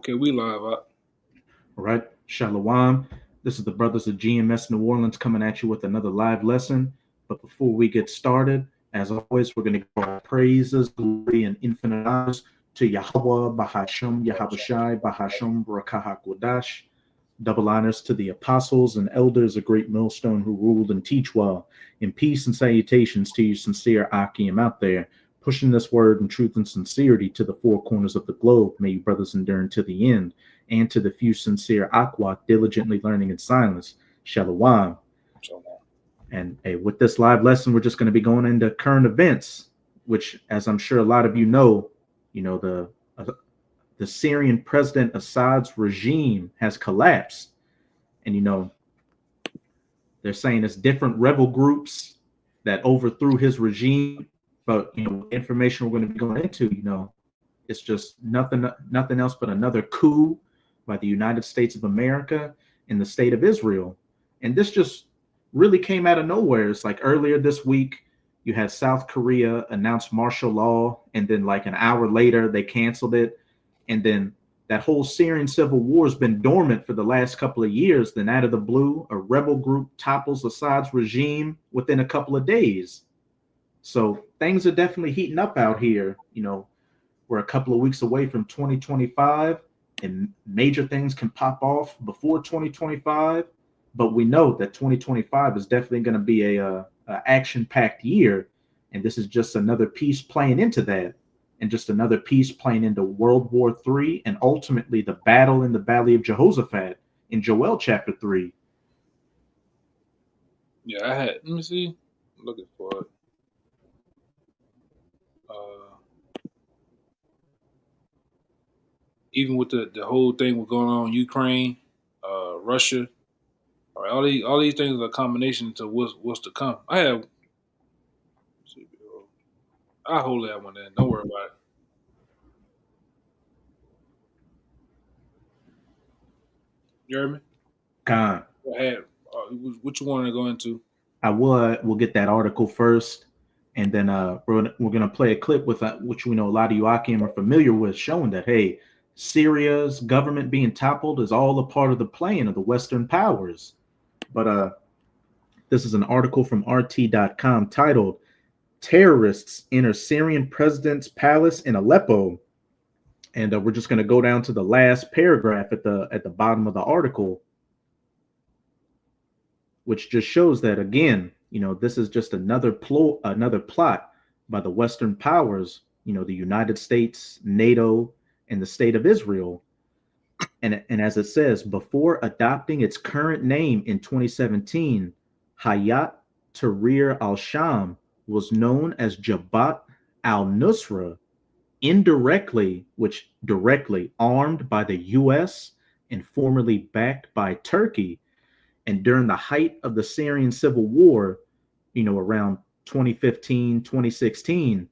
Okay, we live up. All right, Shalom. This is the brothers of GMS New Orleans coming at you with another live lesson. But before we get started, as always, we're going to give our praises, glory, and infinite honors to Yahweh, Bahasham, Yahabashai, Bahasham, Rakaha Kodash. Double honors to the apostles and elders, a great millstone who ruled and teach well. In peace and salutations to you sincere Akim out there, pushing this word in truth and sincerity to the four corners of the globe. May you brothers endure to the end, and to the few sincere Aqua diligently learning in silence. Shalom. And with this live lesson, we're just going to be going into current events, which, as I'm sure a lot of you know, the Syrian President Assad's regime has collapsed. And, they're saying it's different rebel groups that overthrew his regime. But, information we're going to be going into, it's just nothing else but another coup by the United States of America in the state of Israel. And this just really came out of nowhere. It's like earlier this week, you had South Korea announce martial law, and then like an hour later, they canceled it. And then that whole Syrian civil war has been dormant for the last couple of years. Then out of the blue, a rebel group topples Assad's regime within a couple of days. So things are definitely heating up out here. We're a couple of weeks away from 2025, and major things can pop off before 2025. But we know that 2025 is definitely going to be a action-packed year, and this is just another piece playing into that, and just another piece playing into World War III, and ultimately the battle in the Valley of Jehoshaphat in Joel chapter 3. Yeah, let me see. I'm looking for it. Even with the whole thing with going on in Ukraine, Russia, all these things are a combination to what's to come. I'll hold that one in. Don't worry about it. You heard me? Con. Go ahead. What you want to go into? We'll get that article first, and then we're gonna play a clip with which we know a lot of you Akim are familiar with, showing that hey, Syria's government being toppled is all a part of the plan of the Western powers. But this is an article from RT.com titled "Terrorists Enter Syrian President's Palace in Aleppo," and we're just going to go down to the last paragraph at the bottom of the article, which just shows that again, this is just another plot by the Western powers, the United States, NATO, and the state of Israel. And as it says, before adopting its current name in 2017, Hayat Tahrir al-Sham was known as Jabhat al-Nusra, which directly armed by the U.S. and formerly backed by Turkey. And during the height of the Syrian civil war, around 2015, 2016,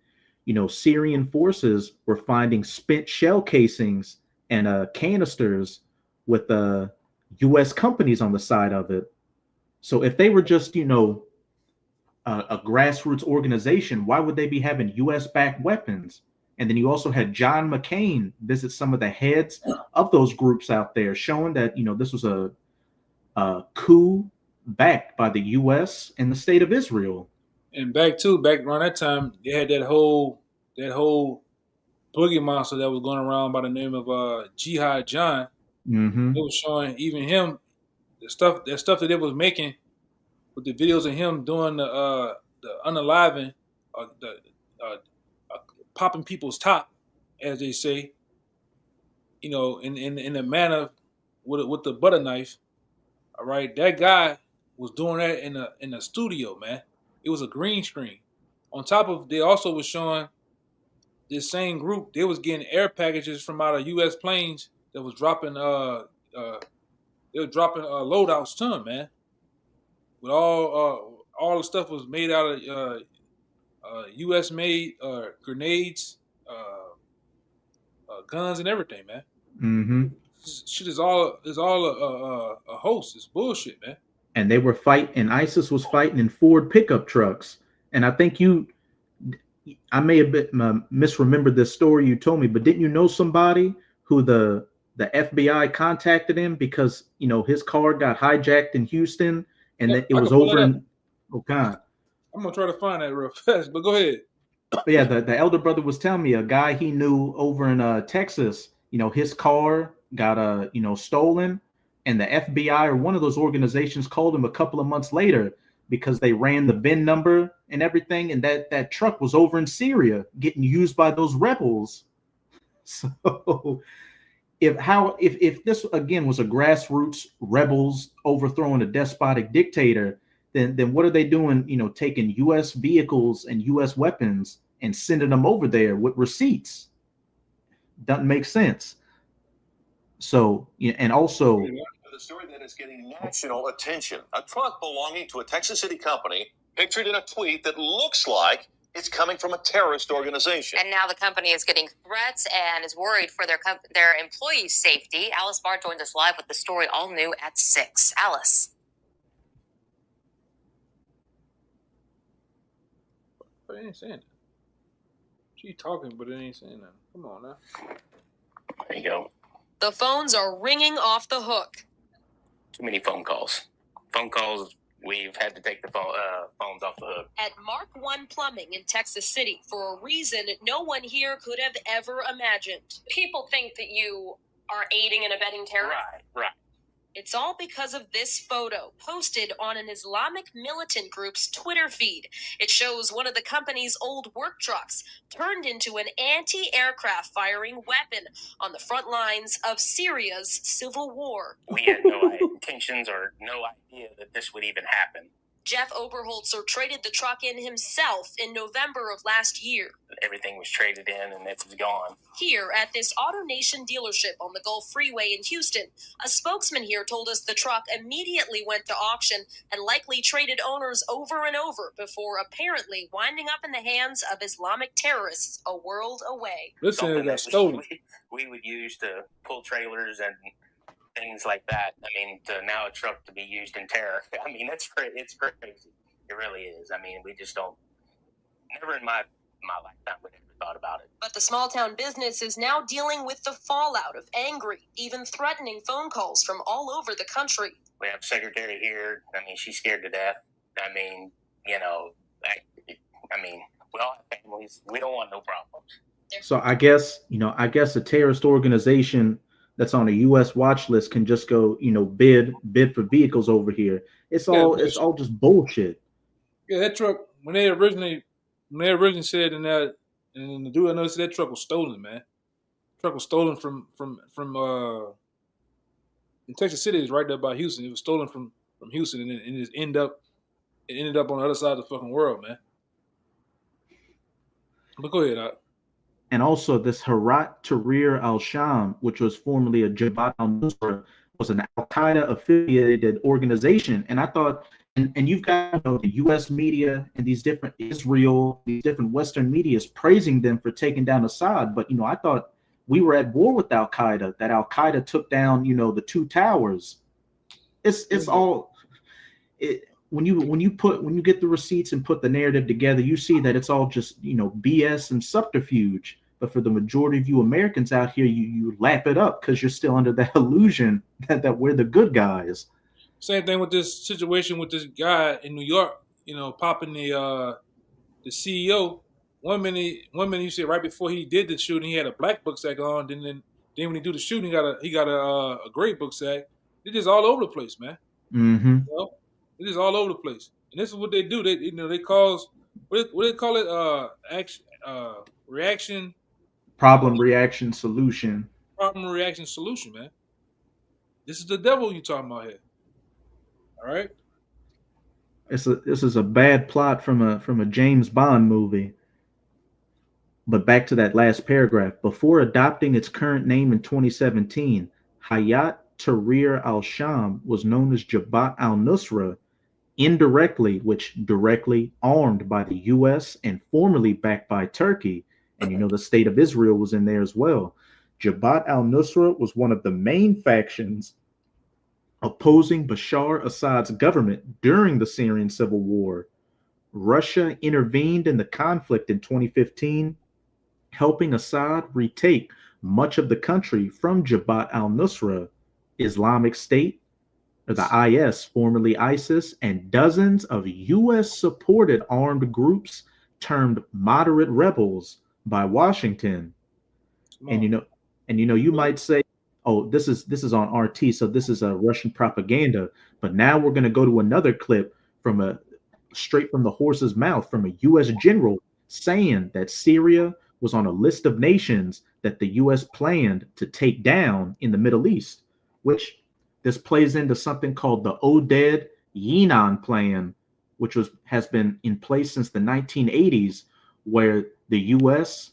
Syrian forces were finding spent shell casings and canisters with U.S. companies on the side of it. So if they were just, a grassroots organization, why would they be having U.S.-backed weapons? And then you also had John McCain visit some of the heads of those groups out there, showing that, this was a coup backed by the U.S. and the state of Israel. And back around that time, they had that whole boogie monster that was going around by the name of Jihad John. Mm-hmm. It was showing even him that stuff that they was making with the videos of him doing the unaliving, popping people's top, as they say. In the manner with the butter knife. All right, that guy was doing that in a studio, man. It was a green screen. On top of, they also was showing this same group. They was getting air packages from out of U.S. planes that was dropping. They were dropping loadouts to them, man. With all the stuff was made out of U.S. made grenades, guns, and everything, man. Mm-hmm. Shit is all a hoax. It's bullshit, man. And they were fighting. ISIS was fighting in Ford pickup trucks. And I think I may have misremembered this story you told me, but didn't you know somebody who the the FBI contacted him because his car got hijacked in Houston, and Yeah, that it I was can pull it over up. in. Oh God. I'm gonna try to find that real fast, but go ahead. But yeah, the elder brother was telling me a guy he knew over in Texas, his car got stolen, and the FBI or one of those organizations called him a couple of months later because they ran the VIN number and everything, and that truck was over in Syria getting used by those rebels. So if this again was a grassroots rebels overthrowing a despotic dictator, then what are they doing? Taking U.S. vehicles and U.S. weapons and sending them over there with receipts. Doesn't make sense. So and also The story that is getting national attention: a truck belonging to a Texas City company pictured in a tweet that looks like it's coming from a terrorist organization. And now the company is getting threats and is worried for their employees' safety. Alice Barr joins us live with the story, all new at 6. Alice. But it ain't saying that. She talking, but it ain't saying that. Come on now. There you go. The phones are ringing off the hook. Too many phone calls. We've had to take the phones off the hook. At Mark One Plumbing in Texas City for a reason no one here could have ever imagined. People think that you are aiding and abetting terror. Right. It's all because of this photo posted on an Islamic militant group's Twitter feed. It shows one of the company's old work trucks turned into an anti-aircraft firing weapon on the front lines of Syria's civil war. We had no intentions or no idea that this would even happen. Jeff Oberholzer traded the truck in himself in November of last year. Everything was traded in and it was gone. Here at this AutoNation dealership on the Gulf Freeway in Houston, a spokesman here told us the truck immediately went to auction and likely traded owners over and over before apparently winding up in the hands of Islamic terrorists a world away. Listen, Something it got that stolen. we would use to pull trailers and things like that. I mean, to now a truck to be used in terror. I mean, it's crazy. It really is. I mean, we just don't. Never in my lifetime would have ever thought about it. But the small town business is now dealing with the fallout of angry, even threatening phone calls from all over the country. We have a secretary here. I mean, she's scared to death. I mean, we all have families. We don't want no problems. So I guess a terrorist organization that's on a U.S. watch list can just go, bid for vehicles over here. It's all just bullshit. Yeah, that truck when they originally said in that, and the dude I noticed that truck was stolen, man. The truck was stolen from in Texas City, is right there by Houston. It was stolen from Houston, and it ended up on the other side of the fucking world, man. But go ahead, Doc. And also this Hayat Tahrir al-Sham, which was formerly a Jabhat al-Nusra, was an al-Qaeda affiliated organization. And I thought, and you've got the U.S. media and these different Western medias praising them for taking down Assad. But, I thought we were at war with al-Qaeda, that al-Qaeda took down, the two towers. It's all... When you get the receipts and put the narrative together, you see that it's all just BS and subterfuge. But for the majority of you Americans out here, you lap it up because you're still under that illusion that we're the good guys. Same thing with this situation with this guy in New York, popping the CEO. One minute you said right before he did the shooting, he had a black book sack on. Then when he do the shooting, he got a gray book sack. They're just all over the place, man. Mm-hmm. It is all over the place, and this is what they do. They cause what they call it action reaction, problem reaction solution. Problem reaction solution, man. This is the devil you talking about here. All right. This is a bad plot from a James Bond movie. But back to that last paragraph. Before adopting its current name in 2017, Hayat Tahrir al-Sham was known as Jabhat al-Nusra, indirectly, which directly armed by the U.S. and formerly backed by Turkey. And the state of Israel was in there as well. Jabhat al-Nusra was one of the main factions opposing Bashar Assad's government during the Syrian civil war. Russia intervened in the conflict in 2015, helping Assad retake much of the country from Jabhat al-Nusra, Islamic State, or the IS, formerly ISIS, and dozens of US-supported armed groups termed moderate rebels by Washington. Come And on. you might say, "Oh, this is on RT, so this is a Russian propaganda." But now we're going to go to another clip from a straight from the horse's mouth from a U.S. general saying that Syria was on a list of nations that the U.S. planned to take down in the Middle East, which this plays into something called the Oded Yinon Plan, which has been in place since the 1980s, where the U.S.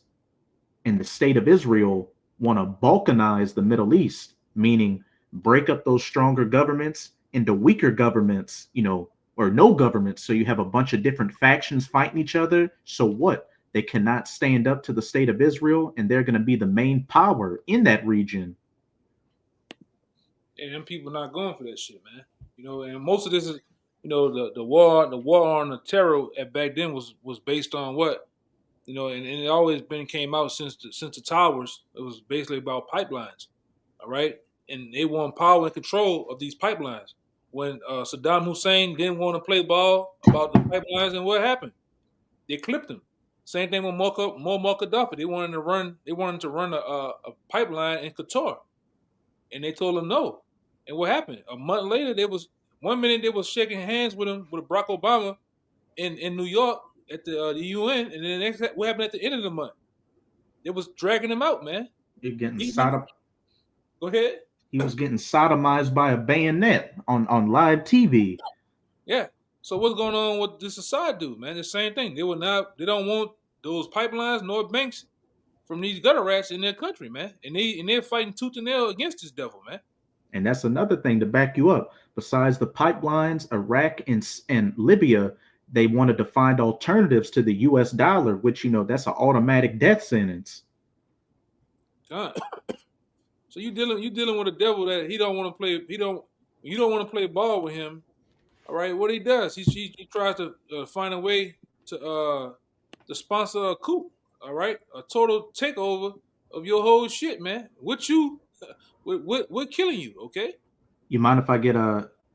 and the state of Israel want to balkanize the Middle East, meaning break up those stronger governments into weaker governments, or no governments. So you have a bunch of different factions fighting each other. So what? They cannot stand up to the state of Israel, and they're going to be the main power in that region. And them people not going for that shit, man. And most of this is, the war on the terror at back then was based on what? And it always came out since the towers. It was basically about pipelines, all right. And they want power and control of these pipelines. When Saddam Hussein didn't want to play ball about the pipelines, and what happened? They clipped him. Same thing with Muammar Gaddafi. They wanted to run a pipeline in Qatar, and they told him no. And what happened? A month later, 1 minute they was shaking hands with him with Barack Obama in New York at the UN, and then what happened at the end of the month? It was dragging him out, man. You're getting He- sodom. Go ahead. He was getting sodomized by a bayonet on live TV. Yeah. So what's going on with this Assad dude, man? The same thing. They don't want those pipelines nor banks from these gutter rats in their country, man. And they're fighting tooth and nail against this devil, man. And that's another thing to back you up. Besides the pipelines, Iraq and Libya, they wanted to find alternatives to the U.S. dollar, which that's an automatic death sentence. God. So you dealing with a devil that he don't want to play. You don't want to play ball with him. All right, what he does, he tries to find a way to sponsor a coup. All right, a total takeover of your whole shit, man. We're killing you. Okay. You mind if I get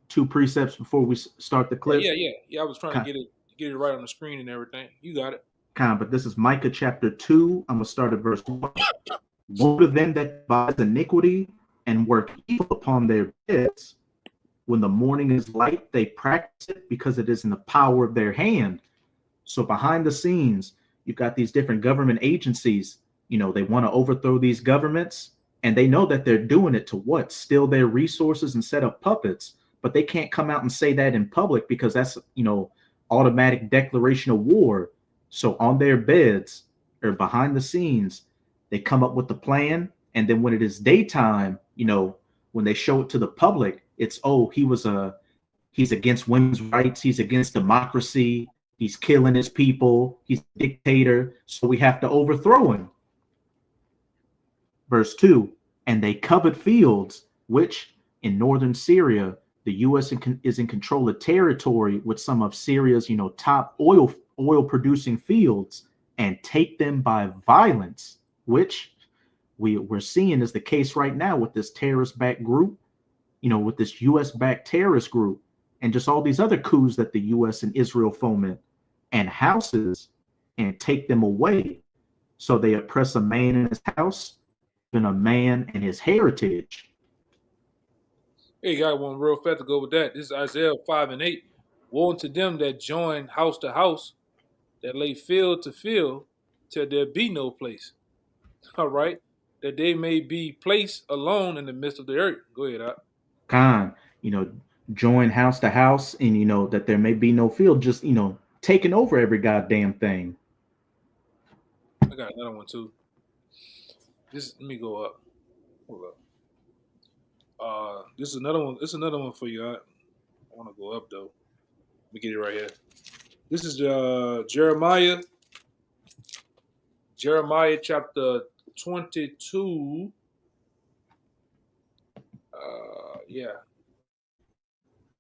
two precepts before we start the clip? Yeah. I was trying to get it right on the screen and everything. You got it. But this is Micah chapter 2. I'm gonna start at verse 1. Woe to them that devise iniquity and work evil upon their beds. When the morning is light, they practice it because it is in the power of their hand. So behind the scenes, you've got these different government agencies. They want to overthrow these governments, and they know that they're doing it to what? Steal their resources and set up puppets. But they can't come out and say that in public because that's, automatic declaration of war. So on their beds or behind the scenes, they come up with the plan. And then when it is daytime, when they show it to the public, it's, he's against women's rights. He's against democracy. He's killing his people. He's a dictator. So we have to overthrow him. Verse 2, and they covet fields, which in northern Syria, the U.S. is in control of territory with some of Syria's, top oil producing fields, and take them by violence, which we're seeing is the case right now with this terrorist-backed group, with this U.S.-backed terrorist group, and just all these other coups that the U.S. and Israel foment, and houses, and take them away. So they oppress a man in his house, and a man and his heritage. Hey, got one real fast to go with that. This is Isaiah 5:8. Woe unto them that join house to house, that lay field to field, till there be no place. All right, that they may be placed alone in the midst of the earth. Go ahead, Op. Join house to house, and that there may be no field, just taking over every goddamn thing. I got another one too. Let me go up. Hold up. This is another one. This is another one for you. I want to go up though. Let me get it right here. This is Jeremiah. Jeremiah chapter 22.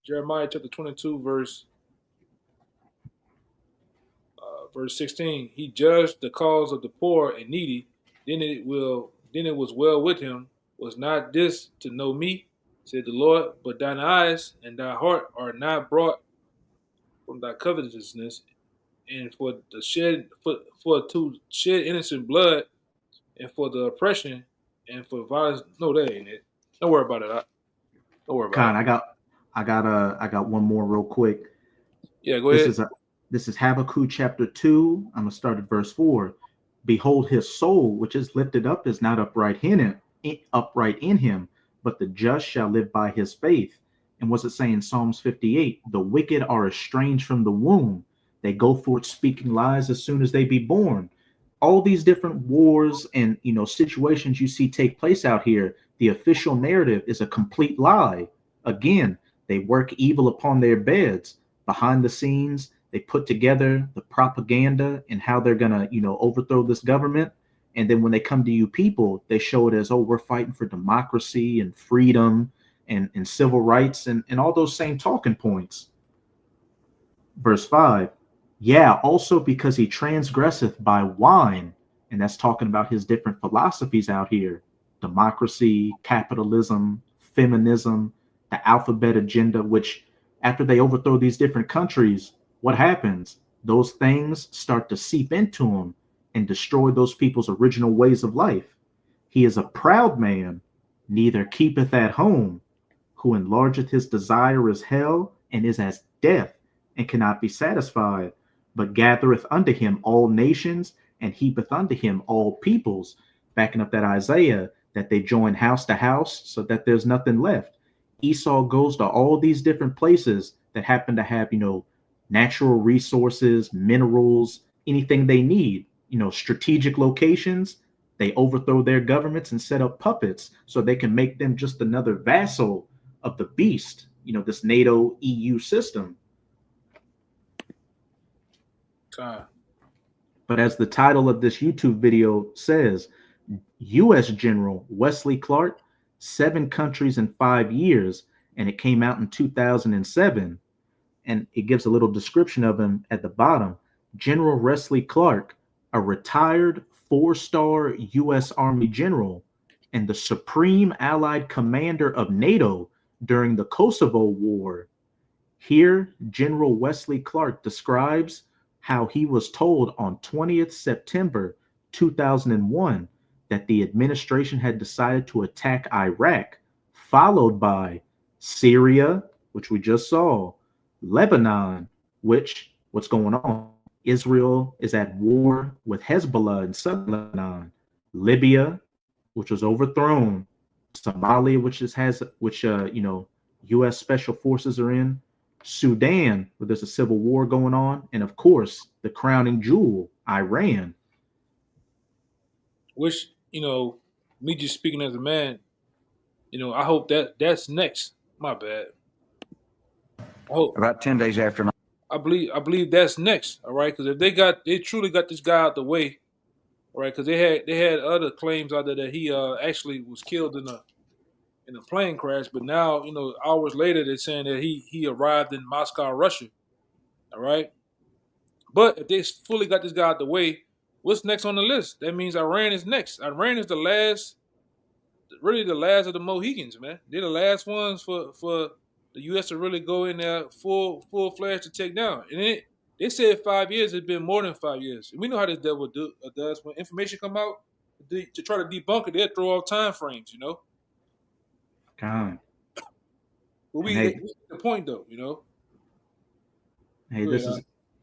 Jeremiah chapter 22, verse 16. He judged the cause of the poor and needy. Then it will then it was well with him. Was not this to know me, said the Lord, but thine eyes and thy heart are not brought from thy covetousness, and for to shed innocent blood, and for the oppression, and for violence. No, that ain't it. Don't worry about it. Don't worry about Khan, it. I got one more real quick. Yeah, go ahead. This is Habakkuk chapter 2. I'm gonna start at verse 4. Behold, his soul, which is lifted up, is not upright in him, but the just shall live by his faith. And what's it saying in Psalms 58? The wicked are estranged from the womb. They go forth speaking lies as soon as they be born. All these different wars and situations you see take place out here, the official narrative is a complete lie. Again, they work evil upon their beds. Behind the scenes, they put together the propaganda and how they're gonna, overthrow this government. And then when they come to you people, they show it as, oh, we're fighting for democracy and freedom and civil rights and all those same talking points. Verse 5, yeah, also because he transgresseth by wine. And that's talking about his different philosophies out here. Democracy, capitalism, feminism, the alphabet agenda, which after they overthrow these different countries, what happens? Those things start to seep into him and destroy those people's original ways of life. He is a proud man, neither keepeth at home, who enlargeth his desire as hell, and is as death, and cannot be satisfied, but gathereth unto him all nations, and heapeth unto him all peoples. Backing up that Isaiah, that they join house to house so that there's nothing left. Esau goes to all these different places that happen to have, natural resources, minerals, anything they need, strategic locations. They overthrow their governments and set up puppets so they can make them just another vassal of the beast, this NATO EU system. But as the title of this YouTube video says, U.S. General Wesley Clark, 7 countries in 5 years, and it came out in 2007. And it gives a little description of him at the bottom. General Wesley Clark, a retired 4-star U.S. Army general and the supreme allied commander of NATO during the Kosovo War. Here, General Wesley Clark describes how he was told on 20th September 2001 that the administration had decided to attack Iraq, followed by Syria, which we just saw, Lebanon, which, what's going on? Israel is at war with Hezbollah in southern Lebanon, Libya, which was overthrown, Somalia, which U.S. special forces are in, Sudan, where there's a civil war going on, and of course, the crowning jewel, Iran. Which, me just speaking as a man, I hope that's next. My bad. I hope about 10 days after. I believe that's next. All right, because if they truly got this guy out the way, all right, because they had other claims out there that he actually was killed in a plane crash, but now hours later they're saying that he arrived in Moscow, Russia. All right, but if they fully got this guy out the way, what's next on the list? That means Iran is next. Iran is the last of the Mohegans, man. They're the last ones for the U.S. to really go in there full fledged to take down. And they said 5 years. It's been more than 5 years. And we know how this devil does. When information come out to try to debunk it, they'll throw off time frames, God. But that's the point, though, Hey,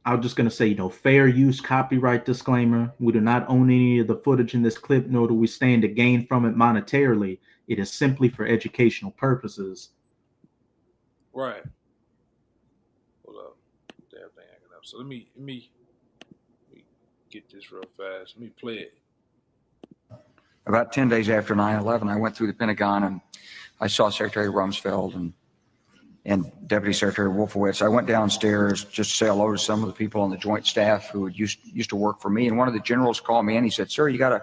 I was just going to say, fair use copyright disclaimer. We do not own any of the footage in this clip, nor do we stand to gain from it monetarily. It is simply for educational purposes. Right. Hold up. Damn thing hanging up. So let me get this real fast. Let me play it. About 10 days after 9/11, I went through the Pentagon and I saw Secretary Rumsfeld and Deputy Secretary Wolfowitz. I went downstairs just to say hello to some of the people on the Joint Staff who used to work for me. And one of the generals called me in. He said, "Sir, you got to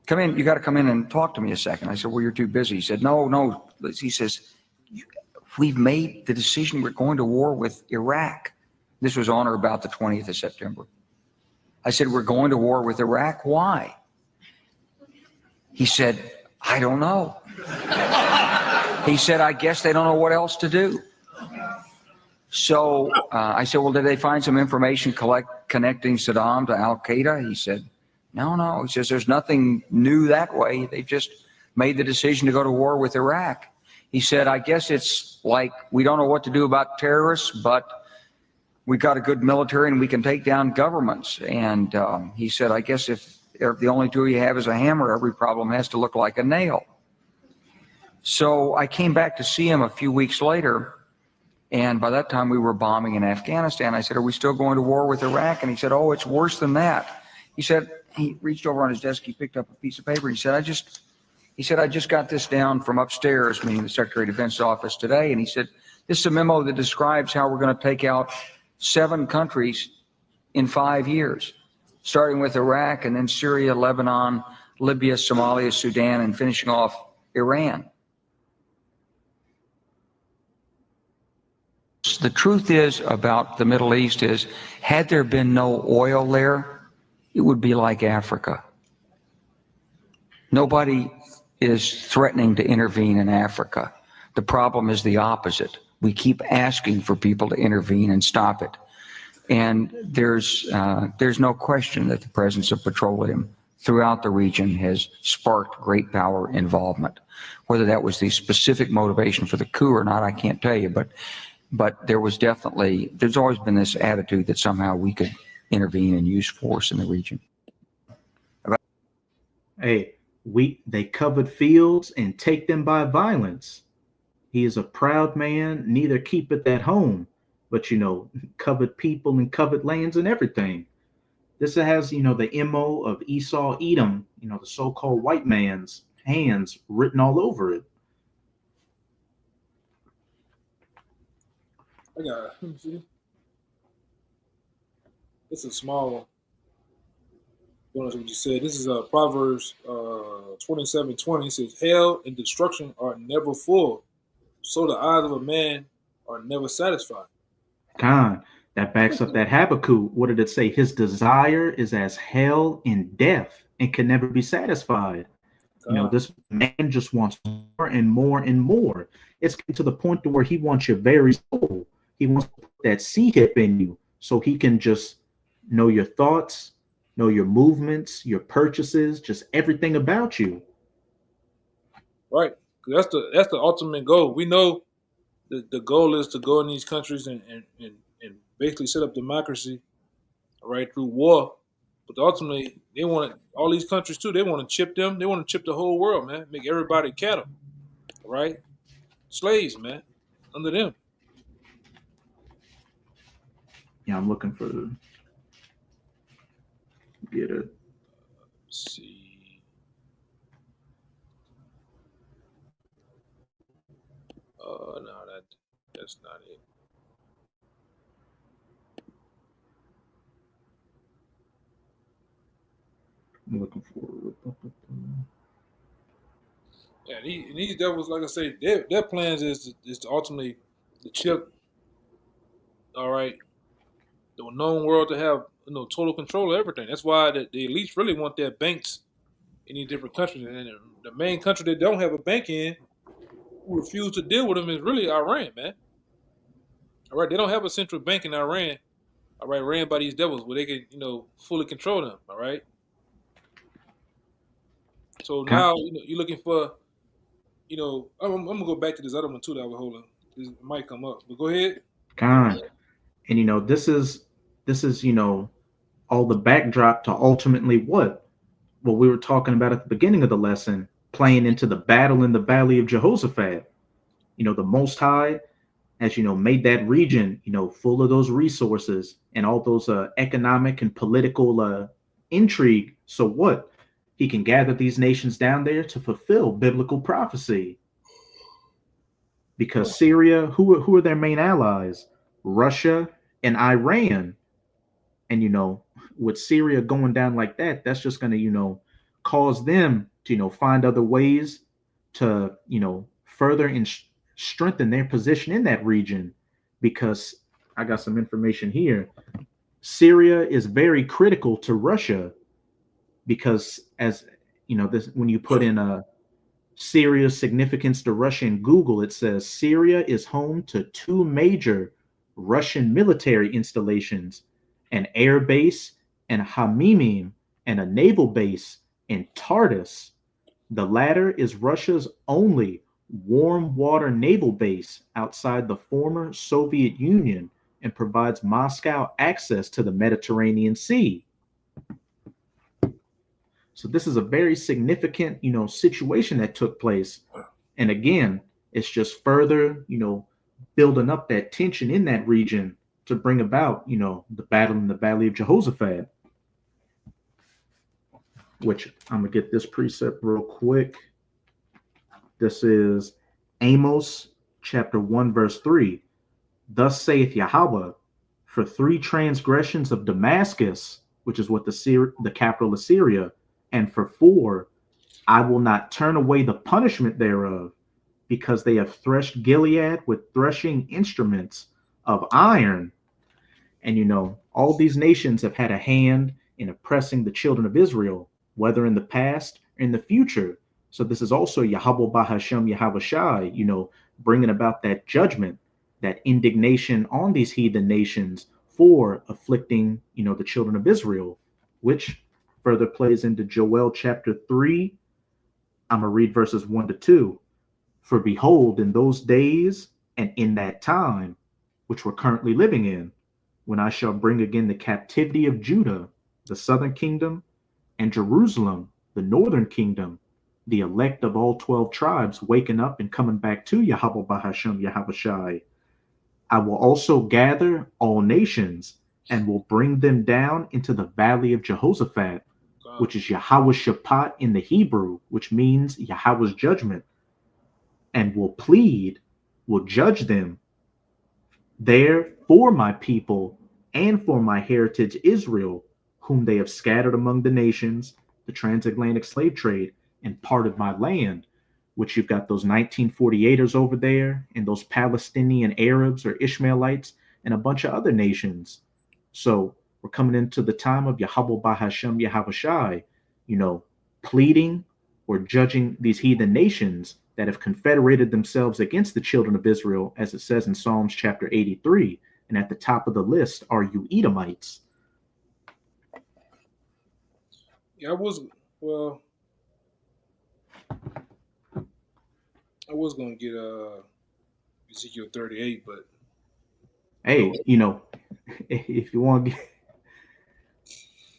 come in. You got to come in and talk to me a second." I said, "Well, you're too busy." He said, No. He says, "We've made the decision. We're going to war with Iraq." This was on or about the 20th of September. I said, "We're going to war with Iraq. Why?" He said, I don't know. He said, I guess they don't know what else to do. So I said, well, did they find some information connecting Saddam to Al-Qaeda? He said, no. He says, there's nothing new that way. They've just made the decision to go to war with Iraq. He said, I guess it's like we don't know what to do about terrorists, but we got a good military and we can take down governments. And he said, I guess if the only tool you have is a hammer, every problem has to look like a nail. So I came back to see him a few weeks later, and by that time we were bombing in Afghanistan. I said, are we still going to war with Iraq? And he said, oh, it's worse than that. He said, he reached over on his desk, he picked up a piece of paper, he said, I just got this down from upstairs, meaning the Secretary of Defense office today, and he said, this is a memo that describes how we're going to take out 7 countries in 5 years, starting with Iraq and then Syria, Lebanon, Libya, Somalia, Sudan, and finishing off Iran. The truth is about the Middle East is, had there been no oil there, it would be like Africa. Nobody is threatening to intervene in Africa. The problem is the opposite. We keep asking for people to intervene and stop it. And there's no question that the presence of petroleum throughout the region has sparked great power involvement. Whether that was the specific motivation for the coup or not, I can't tell you, but there's always been this attitude that somehow we could intervene and use force in the region. Hey, they covered fields and take them by violence. He is a proud man, neither keepeth at home, but, covered people and covered lands and everything. This has, the MO of Esau Edom, the so-called white man's hands written all over it. I got it. Let me see. It's a small one. Going to what you said. This is Proverbs 27:20. It says, hell and destruction are never full, so the eyes of a man are never satisfied. Khan, that backs up that Habakkuk. What did it say? His desire is as hell and death and can never be satisfied. This man just wants more and more and more. It's to the point to where he wants your very soul. He wants to put that C-hip in you so he can just know your thoughts, know your movements, your purchases, just everything about you. Right. That's the ultimate goal. We know the goal is to go in these countries and basically set up democracy, right, through war. But ultimately, they want all these countries too. They want to chip them. They want to chip the whole world, man. Make everybody cattle, right? Slaves, man, under them. Yeah, I'm looking for get it. Let's see. No, that's not it. I'm looking for. Yeah, these devils, like I say, their plans is to ultimately the chip. All right, the known world to have total control of everything. That's why the elites really want their banks in these different countries, and the main country they don't have a bank in, who refuse to deal with them, is really Iran, man. All right, they don't have a central bank in Iran. All right, ran by these devils where they can fully control them. All right. So now you're looking for, I'm gonna go back to this other one too that I was holding. This might come up, but go ahead. Khan, and this is all the backdrop to ultimately what we were talking about at the beginning of the lesson, playing into the battle in the Valley of Jehoshaphat. The Most High has made that region full of those resources and all those economic and political intrigue. So what? He can gather these nations down there to fulfill biblical prophecy. Because Syria, who are their main allies? Russia and Iran. And with Syria going down like that, that's just going to cause them to find other ways to further and strengthen their position in that region. Because I got some information here. Syria is very critical to Russia, because as This when you put in Syria's significance to Russia in Google, it says Syria is home to two major Russian military installations, an air base in Hamimim and a naval base in Tartus. The latter is Russia's only warm water naval base outside the former Soviet Union and provides Moscow access to the Mediterranean Sea. So this is a very significant, situation that took place. And again, it's just further, building up that tension in that region to bring about, the battle in the Valley of Jehoshaphat. Which I'm gonna get this precept real quick. This is Amos chapter 1, verse 3. Thus saith Yahweh, for 3 transgressions of Damascus, which is what the capital of Syria, and for 4, I will not turn away the punishment thereof, because they have threshed Gilead with threshing instruments of iron. And all these nations have had a hand in oppressing the children of Israel, whether in the past or in the future. So this is also Yahweh Bahashem Yahweh Shai, bringing about that judgment, that indignation on these heathen nations for afflicting, the children of Israel, which further plays into Joel chapter 3. I'm going to read verses 1 to 2. For behold, in those days and in that time, which we're currently living in, when I shall bring again the captivity of Judah, the southern kingdom, and Jerusalem, the northern kingdom, the elect of all 12 tribes waking up and coming back to Yahweh Bahashem Yahweh Shai. I will also gather all nations and will bring them down into the valley of Jehoshaphat, which is Yahweh Shaphat in the Hebrew, which means Yahweh's judgment, and will judge them there for my people and for my heritage Israel, whom they have scattered among the nations, the transatlantic slave trade, and parted my land, which you've got those 1948ers over there, and those Palestinian Arabs or Ishmaelites, and a bunch of other nations. So we're coming into the time of Yahweh Bahashem Yahweh Shai, pleading or judging these heathen nations that have confederated themselves against the children of Israel, as it says in Psalms chapter 83. And at the top of the list are you Edomites. Yeah, I was gonna get Ezekiel 38, but hey, if you want to get...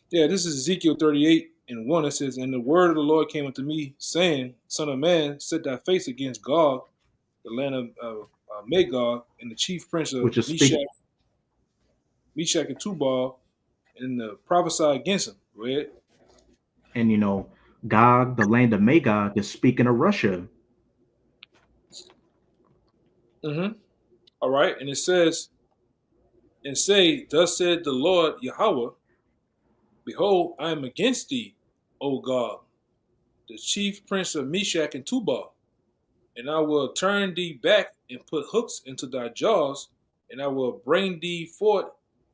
Yeah, this is Ezekiel 38 and 1. It says, and the word of the Lord came unto me, saying, Son of man, set thy face against Gog, the land of Magog, and the chief prince of Meshach and Tubal, and prophesy against him. Read. And Gog, the land of Magog, is speaking of Russia. All right, and it says, and say, thus said the Lord Yahweh, behold, I am against thee, O Gog, the chief prince of Meshach and Tubal, and I will turn thee back and put hooks into thy jaws, and I will bring thee forth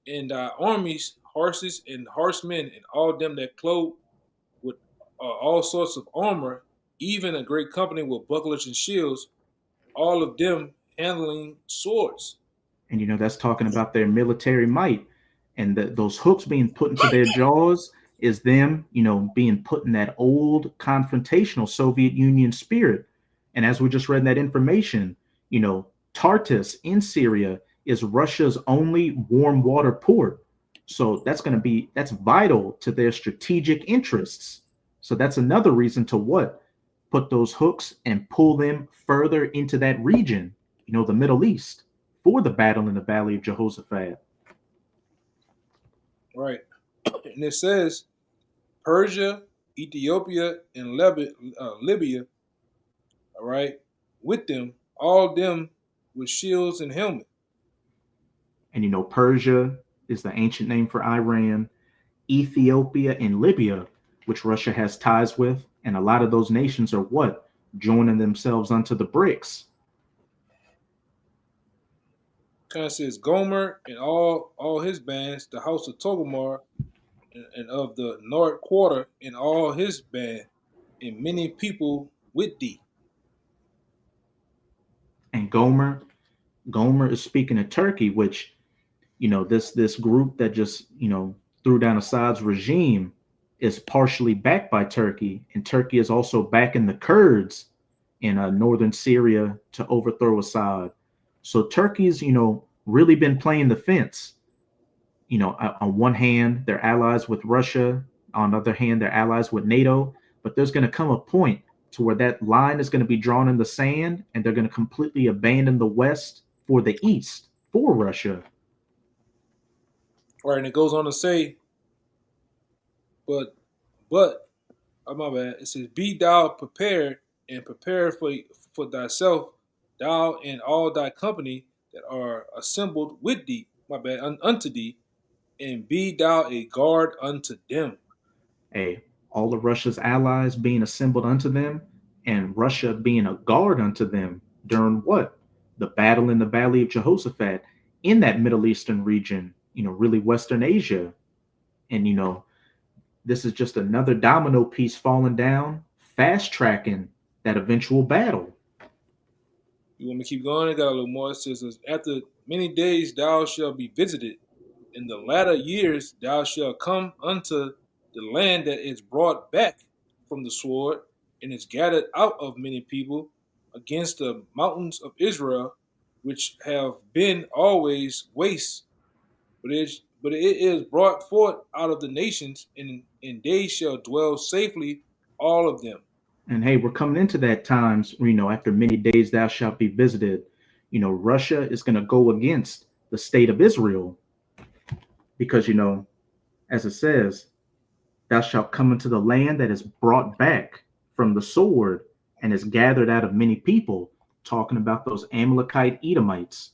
in thy armies, horses and horsemen, and all them that clothe with all sorts of armor, even a great company with bucklers and shields, all of them handling swords. And that's talking about their military might, and those hooks being put into their jaws is them, being put in that old confrontational Soviet Union spirit. And as we just read in that information, Tartus in Syria is Russia's only warm water port. So that's vital to their strategic interests. So that's another reason to put those hooks and pull them further into that region, the Middle East, for the battle in the Valley of Jehoshaphat. Right. And it says Persia, Ethiopia, and Libya, all right, with them, all them with shields and helmets. And Persia is the ancient name for Iran, Ethiopia and Libya, which Russia has ties with, and a lot of those nations are joining themselves onto the BRICS. Kind of says Gomer and all his bands, the house of Togomar, and of the North Quarter and all his band, and many people with thee. And Gomer is speaking of Turkey, which, this group that just, threw down Assad's regime is partially backed by Turkey, and Turkey is also backing the Kurds in northern Syria to overthrow Assad. So Turkey's, really been playing the fence. On one hand, they're allies with Russia. On the other hand, they're allies with NATO. But there's going to come a point to where that line is going to be drawn in the sand, and they're going to completely abandon the West for the East, for Russia. Right, and it goes on to say, but, oh my bad. It says, "Be thou prepared, and prepare for thyself, thou and all thy company that are assembled with thee." My bad, unto thee, and be thou a guard unto them. Hey, all of Russia's allies being assembled unto them, and Russia being a guard unto them during what? The battle in the Valley of Jehoshaphat in that Middle Eastern region, really Western Asia. And, this is just another domino piece falling down, fast tracking that eventual battle. You want me to keep going? I got a little more. It says, "After many days thou shalt be visited. In the latter years thou shalt come unto the land that is brought back from the sword, and is gathered out of many people against the mountains of Israel, which have been always waste. But it is brought forth out of the nations, and they shall dwell safely, all of them." And hey, we're coming into that times, after many days thou shalt be visited. Russia is going to go against the state of Israel because, as it says, thou shalt come into the land that is brought back from the sword and is gathered out of many people, talking about those Amalekite Edomites,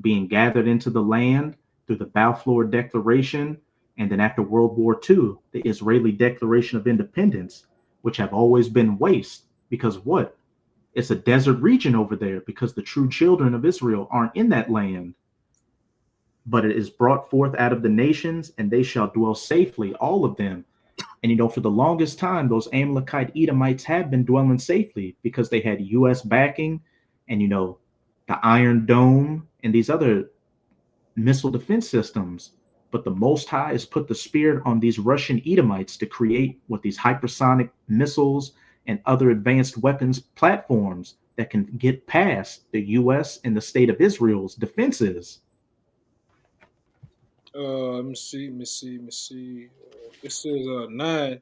being gathered into the land through the Balfour Declaration, and then after World War II, the Israeli Declaration of Independence, which have always been waste because what? It's a desert region over there because the true children of Israel aren't in that land. But it is brought forth out of the nations, and they shall dwell safely, all of them. And, for the longest time, those Amalekite Edomites have been dwelling safely because they had U.S. backing and, the Iron Dome and these other missile defense systems. But the Most High has put the spirit on these Russian Edomites to create what these hypersonic missiles and other advanced weapons platforms that can get past the U.S. and the state of Israel's defenses. Let me see. It says 9.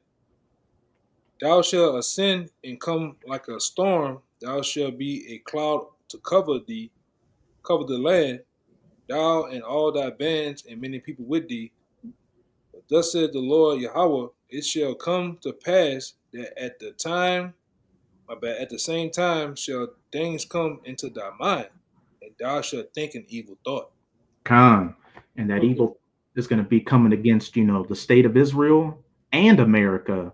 "Thou shalt ascend and come like a storm. Thou shalt be a cloud to cover the land, thou and all thy bands and many people with thee. But thus said the Lord Yahweh, it shall come to pass that at the same time shall things come into thy mind, and thou shalt think an evil thought." Khan. And that Okay. evil is going to be coming against, the state of Israel and America.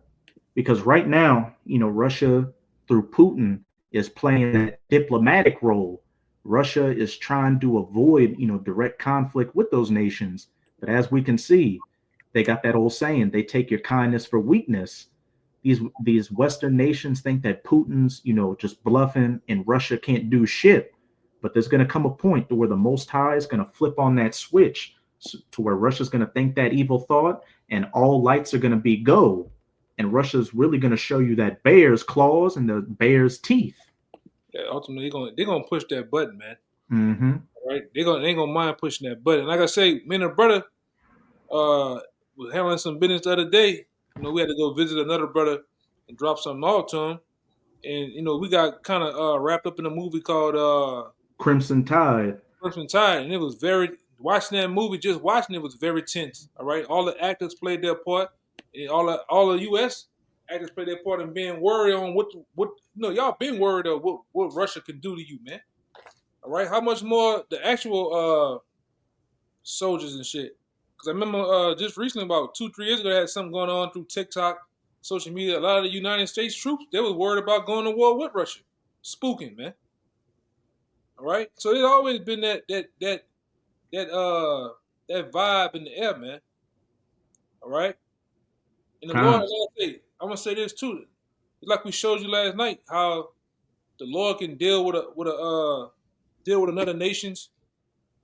Because right now, Russia through Putin is playing that diplomatic role. Russia is trying to avoid, direct conflict with those nations. But as we can see, they got that old saying, they take your kindness for weakness. These Western nations think that Putin's, just bluffing and Russia can't do shit. But there's going to come a point to where the Most High is going to flip on that switch to where Russia's going to think that evil thought and all lights are going to be go. And Russia's really going to show you that bear's claws and the bear's teeth. Yeah, ultimately, they're gonna push that button, man. Mm-hmm. Right? They ain't gonna mind pushing that button. Like I say, me and a brother was handling some business the other day. We had to go visit another brother and drop something off to him. And we got kind of wrapped up in a movie called Crimson Tide. Crimson Tide, and it was watching that movie. Just watching it was very tense. All right, all the actors played their part, and all the U.S. actors played their part in being worried on what y'all been worried of what Russia can do to you, man. All right, how much more the actual soldiers and shit? Because I remember just recently, about 2-3 years ago, they had something going on through TikTok, social media. A lot of the United States troops, they was worried about going to war with Russia. Spooking, man. All right, so there's always been that vibe in the air, man. All right, and the Lord, I'm gonna say this too. like we showed you last night, how the Lord can deal with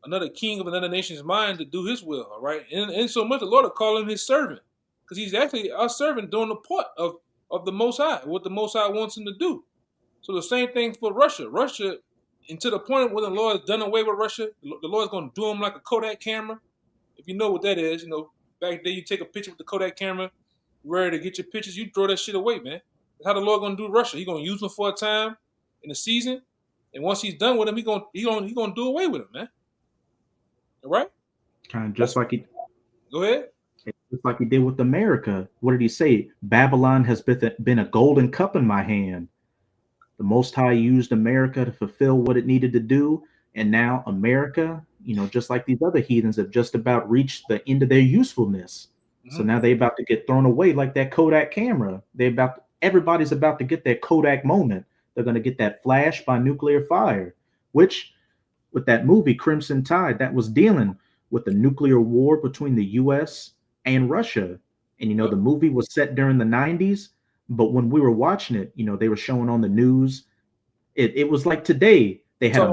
another king of another nation's mind to do His will. All right, and so much the Lord will call him His servant, because he's actually our servant doing the part of the Most High, what the Most High wants him to do. So the same thing for Russia. And to the point where the Lord has done away with Russia, the Lord's going to do them like a Kodak camera. If you know what that is, back then you take a picture with the Kodak camera, ready to get your pictures, you throw that shit away, man. That's how the Lord going to do Russia. He's going to use them for a time in a season, and once He's done with them, He's going to do away with them, man. All right? Kind of just like Go ahead. Just like He did with America. What did He say? Babylon has been a golden cup in my hand. The Most High used America to fulfill what it needed to do. And now America, just like these other heathens, have just about reached the end of their usefulness. Mm-hmm. So now they're about to get thrown away like that Kodak camera. Everybody's about to get that Kodak moment. They're going to get that flash by nuclear fire, which with that movie Crimson Tide, that was dealing with the nuclear war between the U.S. and Russia. And, the movie was set during the 90s. But when we were watching it, they were showing on the news. It was like today. They had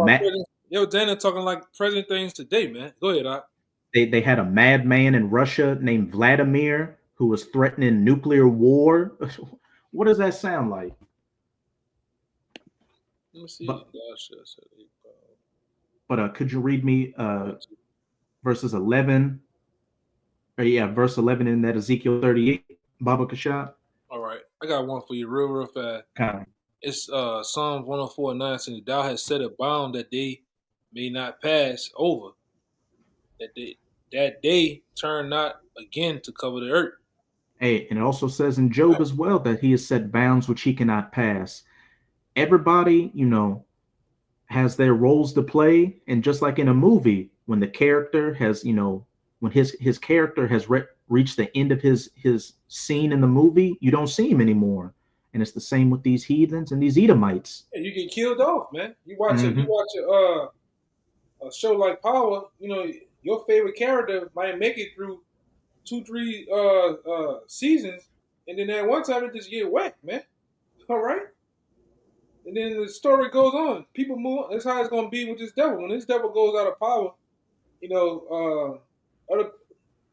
Dana talking like president things today, man. Go ahead, Doc. They had a madman in Russia named Vladimir who was threatening nuclear war. What does that sound like? Let me see. But could you read me verses 11? Verse 11 in that Ezekiel 38, Baba Kashat. All right, I got one for you real fast. Okay. It's Psalms 104:9 saying, "Thou hast set a bound that they may not pass over, that they turn not again to cover the earth." Hey, and it also says in Job as well that He has set bounds which He cannot pass. Everybody, has their roles to play, and just like in a movie, when the character has, when his character has reached the end of his scene in the movie, you don't see him anymore. And it's the same with these heathens and these Edomites. Yeah, you get killed off, man. You watch a show like Power, your favorite character might make it through 2-3 seasons, and then at one time it just get whacked, man. All right? And then the story goes on. People move on. That's how it's gonna be with this devil. When this devil goes out of power,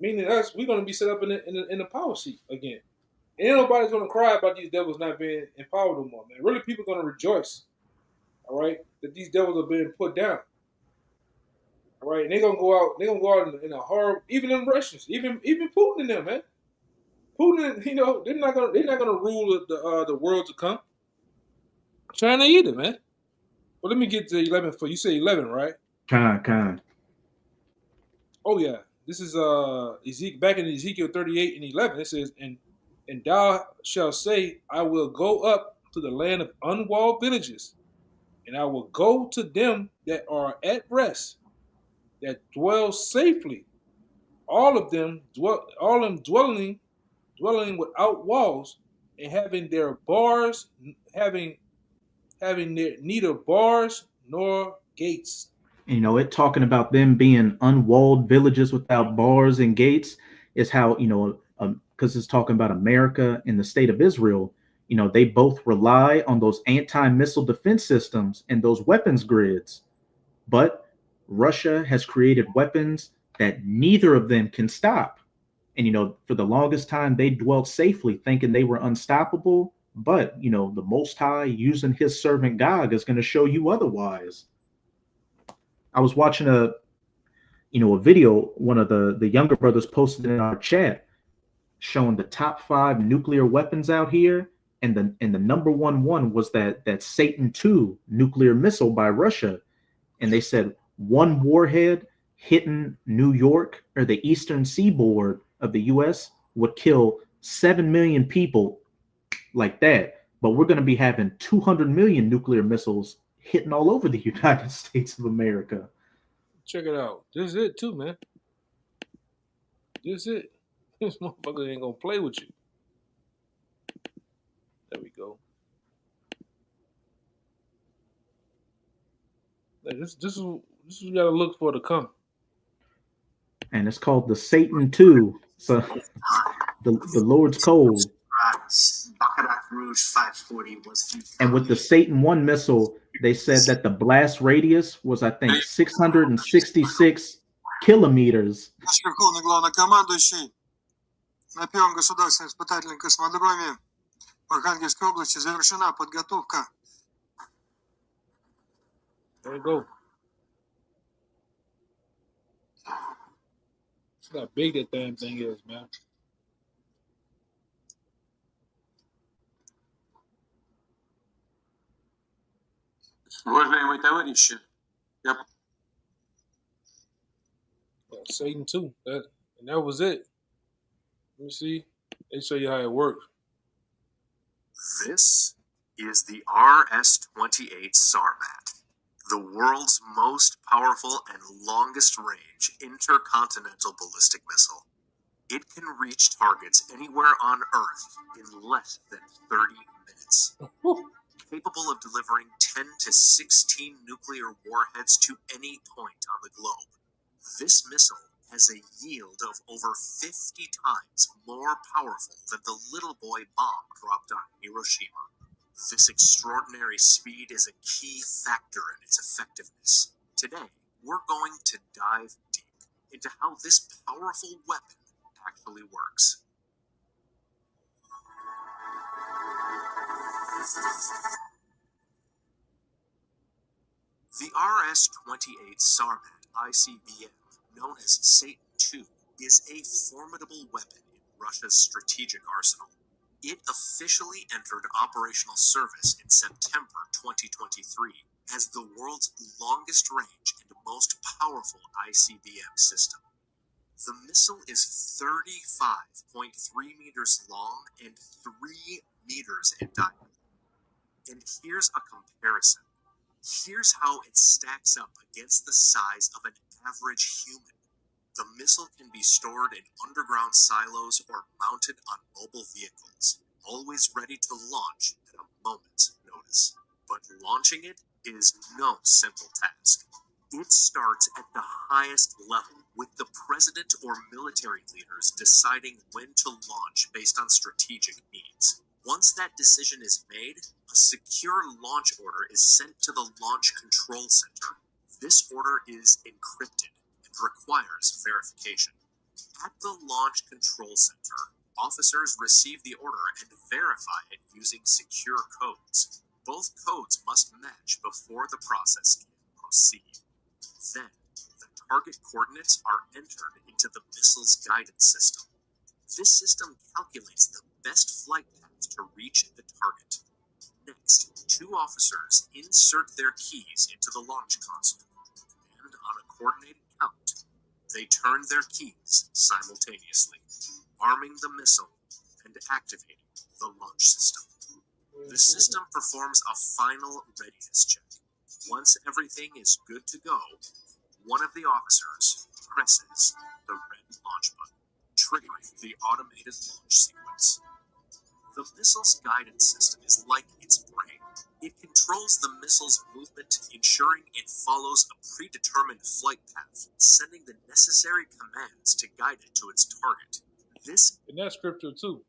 meaning us, we're gonna be set up in the power seat again. And ain't nobody's gonna cry about these devils not being in power no more, man. Really, people gonna rejoice, all right, that these devils are being put down. All right, and they're gonna go out in a horror, even in Russians, even Putin and them, man. Putin, they're not gonna rule the world to come. China either, man. Well, let me get to 11 for you. Say 11, right? Kind. Oh yeah, this is back in Ezekiel 38 and 11. It says, and thou shalt say, I will go up to the land of unwalled villages, and I will go to them that are at rest, that dwell safely, all of them dwelling without walls, and having their bars, having neither bars nor gates. It talking about them being unwalled villages without bars and gates is how, because it's talking about America and the state of Israel, they both rely on those anti-missile defense systems and those weapons grids. But Russia has created weapons that neither of them can stop. And, for the longest time, they dwelt safely thinking they were unstoppable. But, the Most High using His servant Gog is going to show you otherwise. I was watching a video one of the younger brothers posted in our chat showing the top 5 nuclear weapons out here. And the number one was that Satan II nuclear missile by Russia. And they said one warhead hitting New York or the eastern seaboard of the U.S. would kill 7 million people like that. But we're going to be having 200 million nuclear missiles hitting all over the United States of America. Check it out. This is it too, man. This is it. This motherfucker ain't gonna play with you. There we go. This is what you gotta look for to come. And it's called the Satan II. So the Lord's cold. Rouge 540 was the And with the Satan 1 missile, they said that the blast radius was, I think, 666 kilometers. Наш Верховный Главнокомандующий на первом государственном испытательном космодроме в Архангельской области завершена подготовка. There you go. See how big that damn thing is, man. Уважаемые товарищи, я Satan 2. That was it. Let me see. They show you how it works. This is the RS-28 Sarmat, the world's most powerful and longest range intercontinental ballistic missile. It can reach targets anywhere on Earth in less than 30 minutes. Capable of delivering 10 to 16 nuclear warheads to any point on the globe. This missile has a yield of over 50 times more powerful than the little boy bomb dropped on Hiroshima. This extraordinary speed is a key factor in its effectiveness. Today, we're going to dive deep into how this powerful weapon actually works. The RS-28 Sarmat ICBM, known as Satan II, is a formidable weapon in Russia's strategic arsenal. It officially entered operational service in September 2023 as the world's longest range and most powerful ICBM system. The missile is 35.3 meters long and 3 meters in diameter. And here's a comparison. Here's how it stacks up against the size of an average human. The missile can be stored in underground silos or mounted on mobile vehicles, always ready to launch at a moment's notice. But launching it is no simple task. It starts at the highest level, with the president or military leaders deciding when to launch based on strategic needs. Once that decision is made, a secure launch order is sent to the Launch Control Center. This order is encrypted and requires verification. At the Launch Control Center, officers receive the order and verify it using secure codes. Both codes must match before the process can proceed. Then, the target coordinates are entered into the missile's guidance system. This system calculates the best flight path to reach the target. Next, two officers insert their keys into the launch console, and on a coordinated count, they turn their keys simultaneously, arming the missile and activating the launch system. The system performs a final readiness check. Once everything is good to go, one of the officers presses the red launch button, triggering the automated launch sequence. The missile's guidance system is like its brain. It controls the missile's movement, ensuring it follows a predetermined flight path, sending the necessary commands to guide it to its target. This In that scripture too,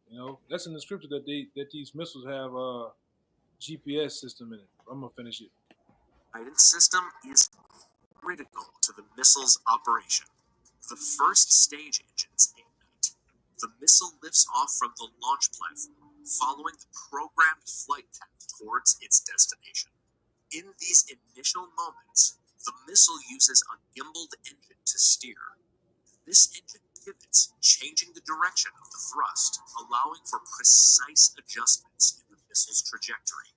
that's in the scripture that these missiles have a GPS system in it. I'm gonna finish it. guidance system is critical to the missile's operation. The first stage engines ignite. The missile lifts off from the launch platform, following the programmed flight path towards its destination. In these initial moments, the missile uses a gimbaled engine to steer. This engine pivots, changing the direction of the thrust, allowing for precise adjustments in the missile's trajectory.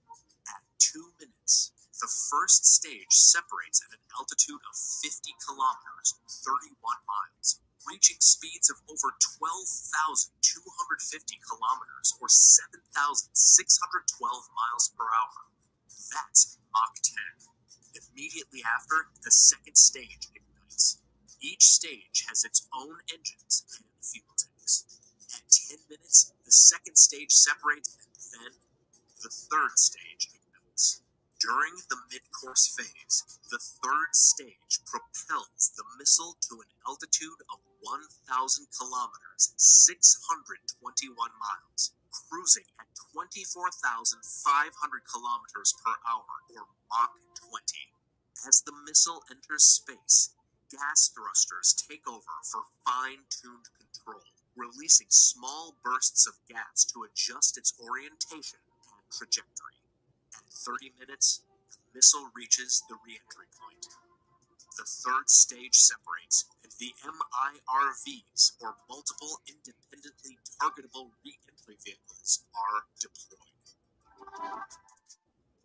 At 2 minutes, the first stage separates at an altitude of 50 kilometers, 31 miles, reaching speeds of over 12,250 kilometers or 7,612 miles per hour. That's Mach 10. Immediately after, the second stage ignites. Each stage has its own engines and fuel tanks. At 10 minutes, the second stage separates and then the third stage ignites. During the mid-course phase, the third stage propels the missile to an altitude of 1,000 kilometers, 621 miles, cruising at 24,500 kilometers per hour, or Mach 20. As the missile enters space, gas thrusters take over for fine-tuned control, releasing small bursts of gas to adjust its orientation and trajectory. At 30 minutes, the missile reaches the re-entry point. The third stage separates, and the MIRVs, or Multiple Independently Targetable Re-Entry Vehicles, are deployed.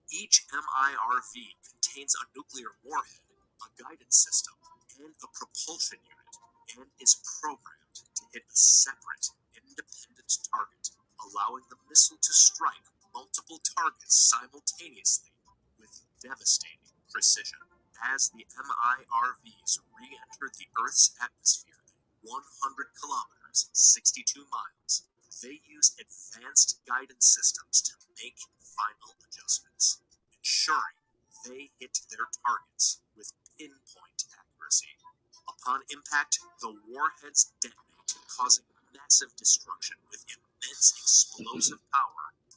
Each MIRV contains a nuclear warhead, a guidance system, and a propulsion unit, and is programmed to hit a separate, independent target, allowing the missile to strike multiple targets simultaneously with devastating precision. As the MIRVs re-enter the Earth's atmosphere at 100 kilometers, 62 miles, they use advanced guidance systems to make final adjustments, ensuring they hit their targets with pinpoint accuracy. Upon impact, the warheads detonate, causing massive destruction with immense explosive power and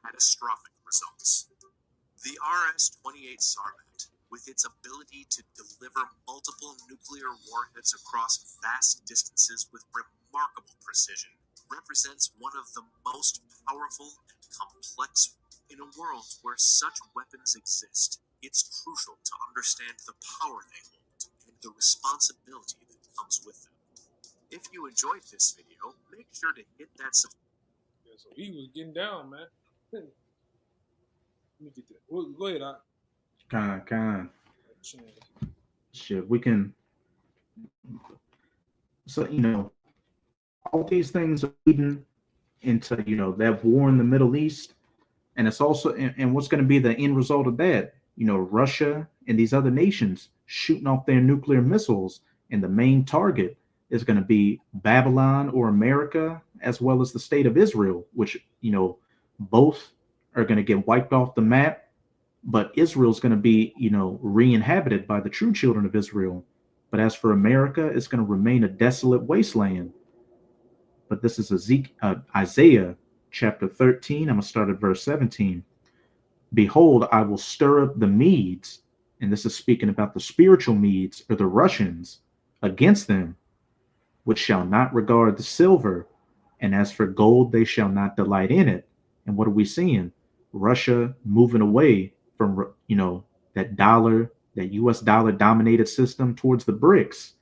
catastrophic results. The RS-28 Sarmat, with its ability to deliver multiple nuclear warheads across vast distances with remarkable precision, represents one of the most powerful and complex. In a world where such weapons exist, it's crucial to understand the power they hold and the responsibility that comes with them. If you enjoyed this video, make sure to hit that subscribe. Yeah, so he was getting down, man. Let me get that. Go ahead, Kind. Shit, we can. So, all these things are leading into, that war in the Middle East. And it's also, and what's going to be the end result of that? Russia and these other nations shooting off their nuclear missiles. And the main target is going to be Babylon or America, as well as the state of Israel, which, both are going to get wiped off the map. But Israel's going to be, re-inhabited by the true children of Israel. But as for America, it's going to remain a desolate wasteland. But this is Isaiah chapter 13. I'm going to start at verse 17. Behold, I will stir up the Medes, and this is speaking about the spiritual Medes, or the Russians, against them, which shall not regard the silver, and as for gold, they shall not delight in it. And what are we seeing? Russia moving away from, that dollar, that US dollar dominated system towards the BRICS.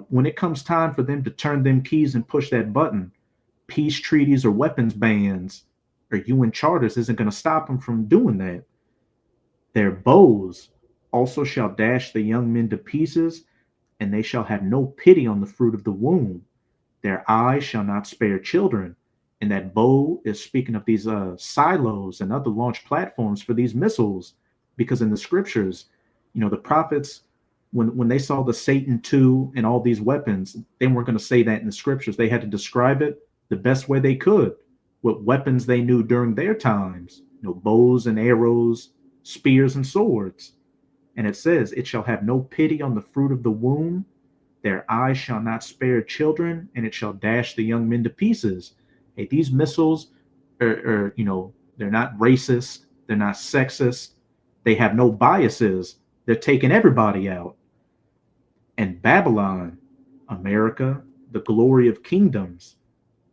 When it comes time for them to turn them keys and push that button, peace treaties or weapons bans or UN charters isn't going to stop them from doing that. Their bows also shall dash the young men to pieces, and they shall have no pity on the fruit of the womb. Their eyes shall not spare children. And that bow is speaking of these silos and other launch platforms for these missiles, because in the scriptures, the prophets, when they saw the Satan II and all these weapons, they weren't going to say that in the scriptures. They had to describe it the best way they could, with weapons they knew during their times, bows and arrows, spears and swords. And it says, it shall have no pity on the fruit of the womb. Their eyes shall not spare children, and it shall dash the young men to pieces. Hey, these missiles are, they're not racist. They're not sexist. They have no biases. They're taking everybody out. And Babylon, America, the glory of kingdoms,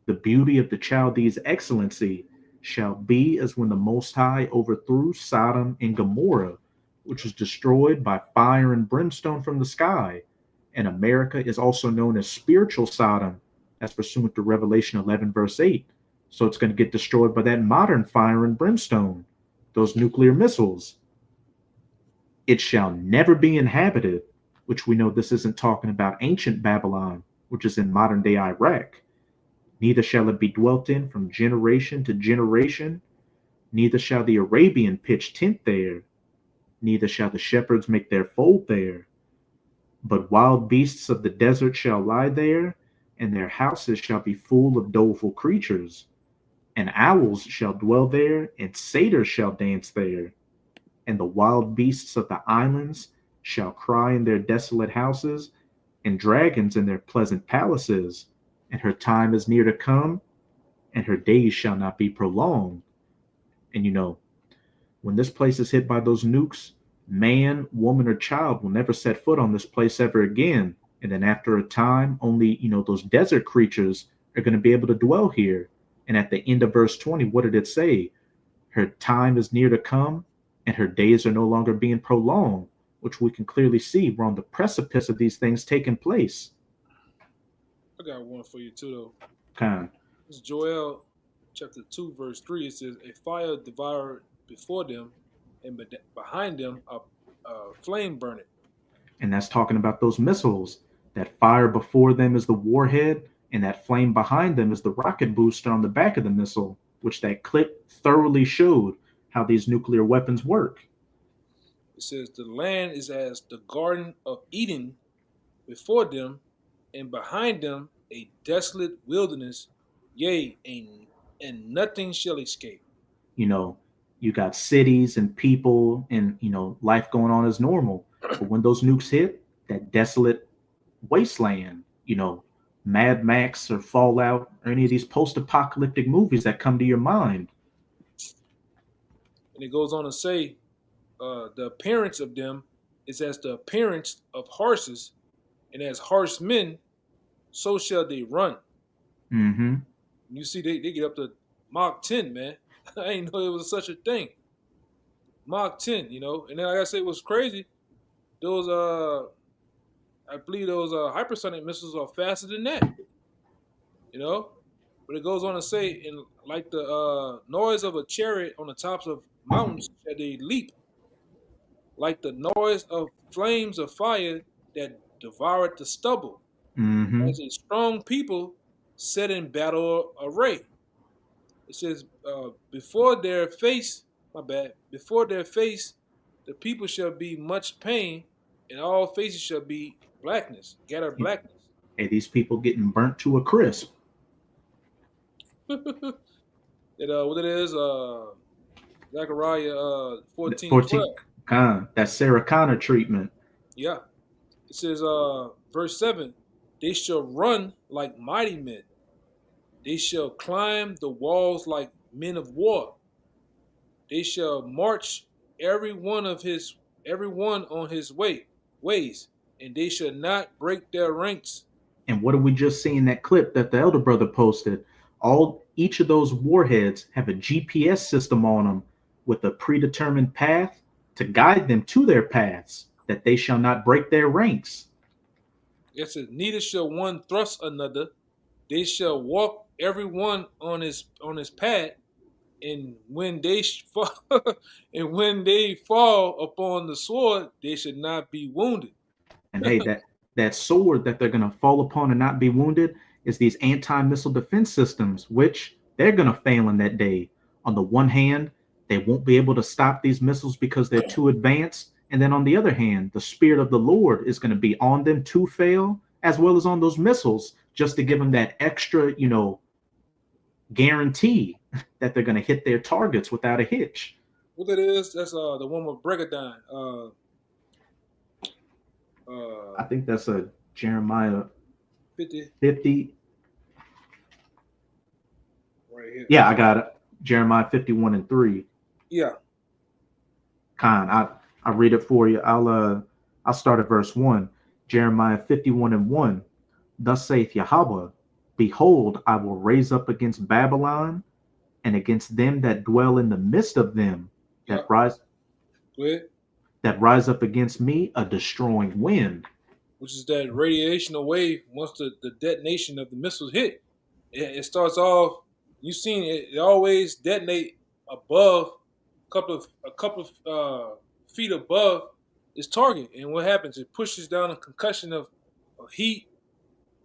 the beauty of the Chaldees' excellency, shall be as when the Most High overthrew Sodom and Gomorrah, which was destroyed by fire and brimstone from the sky. And America is also known as spiritual Sodom, as pursuant to Revelation 11, verse 8. So it's going to get destroyed by that modern fire and brimstone, those nuclear missiles. It shall never be inhabited, which we know this isn't talking about ancient Babylon, which is in modern day Iraq. Neither shall it be dwelt in from generation to generation. Neither shall the Arabian pitch tent there. Neither shall the shepherds make their fold there. But wild beasts of the desert shall lie there, and their houses shall be full of doleful creatures. And owls shall dwell there, and satyrs shall dance there. And the wild beasts of the islands shall cry in their desolate houses, and dragons in their pleasant palaces. and her time is near to come, and her days shall not be prolonged. And when this place is hit by those nukes, man, woman, or child will never set foot on this place ever again. And then after a time, only, those desert creatures are going to be able to dwell here. And at the end of verse 20, what did it say? Her time is near to come, and her days are no longer being prolonged, which we can clearly see we're on the precipice of these things taking place. I got one for you too, though. Kind. This is Joel chapter 2, verse 3. It says, a fire devoured before them, and behind them a flame burning. And that's talking about those missiles. That fire before them is the warhead, and that flame behind them is the rocket booster on the back of the missile, which that clip thoroughly showed how these nuclear weapons work. It says, the land is as the Garden of Eden before them, and behind them a desolate wilderness, yea, and nothing shall escape. You got cities and people and, life going on as normal. But when those nukes hit, that desolate wasteland, Mad Max or Fallout or any of these post-apocalyptic movies that come to your mind. And it goes on to say, the appearance of them is as the appearance of horses, and as horsemen, so shall they run. Mm-hmm. You see, they get up to Mach 10, man. I didn't know there was such a thing. Mach 10, And then, like I said, it was crazy. Those, I believe those hypersonic missiles are faster than that. But it goes on to say, in like the noise of a chariot on the tops of mountains that they leap, like the noise of flames of fire that devoured the stubble. Mm-hmm. As a strong people set in battle array. It says, before their face, the people shall be much pain, and all faces shall be blackness, gathered blackness. Hey, these people getting burnt to a crisp. What it is, Zechariah 14. That Sarah Connor treatment. Yeah. It says, verse 7, they shall run like mighty men. They shall climb the walls like men of war. They shall march every one on his ways, and they shall not break their ranks. And what did we just see in that clip that the elder brother posted? Each of those warheads have a GPS system on them with a predetermined path to guide them to their paths, that they shall not break their ranks. It says, neither shall one thrust another. They shall walk every one on his path, and when they fall upon the sword, they should not be wounded. And hey, that sword that they're going to fall upon and not be wounded is these anti-missile defense systems, which they're going to fail in that day. On the one hand, they won't be able to stop these missiles because they're too advanced. And then on the other hand, the Spirit of the Lord is going to be on them to fail, as well as on those missiles, just to give them that extra, guarantee that they're going to hit their targets without a hitch. What that is, that's the one with Brigadine. I think that's a Jeremiah 50. Right here. Yeah, I got it. Jeremiah 51:3. Yeah. I read it for you. I'll start at verse 1. Jeremiah 51:1. Thus saith Yahweh, behold, I will raise up against Babylon and against them that dwell in the midst of them that rise up against me a destroying wind. Which is that radiational wave once the detonation of the missiles hit. It starts off, you've seen it always detonate above a couple of feet above its target. And what happens? It pushes down a concussion of heat,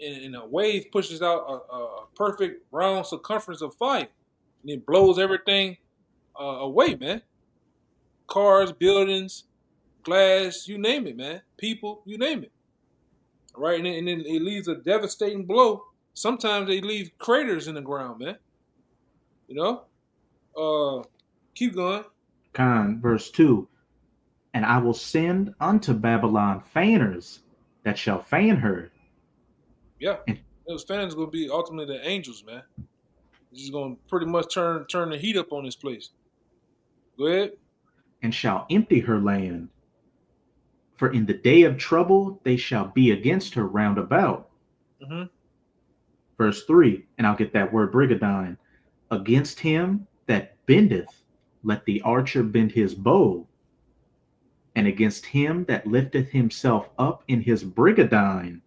and a wave pushes out a perfect round circumference of fire. And it blows everything away, man. Cars, buildings, glass, you name it, man. People, you name it. Right? And then it leaves a devastating blow. Sometimes they leave craters in the ground, man. Keep going. Verse 2. And I will send unto Babylon fanners that shall fan her. Yeah. Those fans going to be ultimately the angels, man. He's going to pretty much turn the heat up on this place. Go ahead. And shall empty her land. For in the day of trouble they shall be against her round about. Mm-hmm. Verse 3, and I'll get that word brigadine. Against him that bendeth, let the archer bend his bow. And against him that lifteth himself up in his brigadine.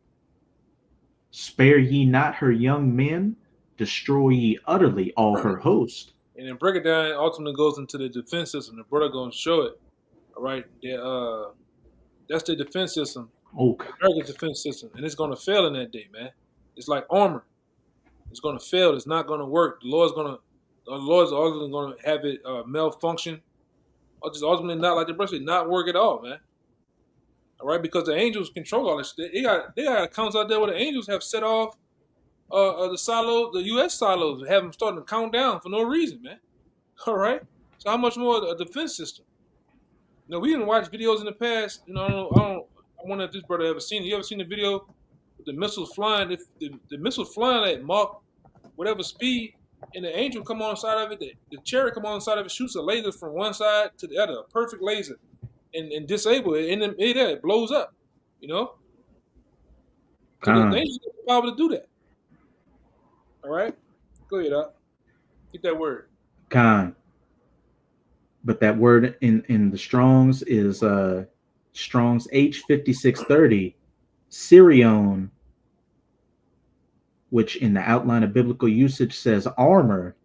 Spare ye not her young men, destroy ye utterly all her host. And then Brigadine ultimately goes into the defense system. The brother going to show it. All right. That's the defense system. Oh, America's defense system. And it's going to fail in that day, man. It's like armor. It's going to fail. It's not going to work. The Lord's ultimately going to have it malfunction. Or just ultimately not, like the brother said, not work at all, man. All right, because the angels control all this. They got accounts out there where the angels have set off the silos, the U.S. silos, and have them starting to count down for no reason, man. All right, so how much more a defense system? You know, we didn't watch videos in the past. You know, I wonder if this brother ever seen it. You ever seen the video with the missiles flying? If the missiles flying at Mach whatever speed, and the angel come on the side of it, the chariot come on the side of it, shoots a laser from one side to the other, a perfect laser. And disable it, and it blows up, you know? So the angels have the power to do that. All right? Go ahead, Doc. Get that word. Khan. But that word in the Strongs is Strong's H5630, Sirion, which in the outline of biblical usage says armor.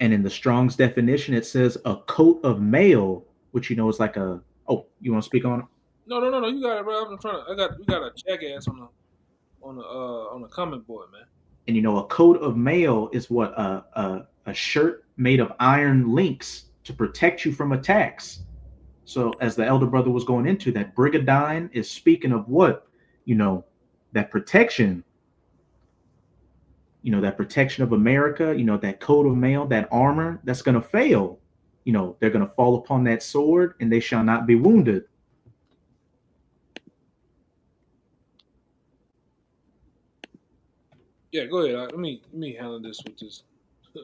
And in the Strong's definition, it says a coat of mail, which you know is like a. Oh, you want to speak on it? No. You got it, bro. We got a jackass on the comment board, man. And you know, a coat of mail is what a shirt made of iron links to protect you from attacks. So as the elder brother was going into that, brigadine is speaking of what, you know, that protection. You know, that protection of America. You know, that coat of mail, that armor that's going to fail. You know, they're going to fall upon that sword and they shall not be wounded. Yeah, go ahead. Let me handle this with this.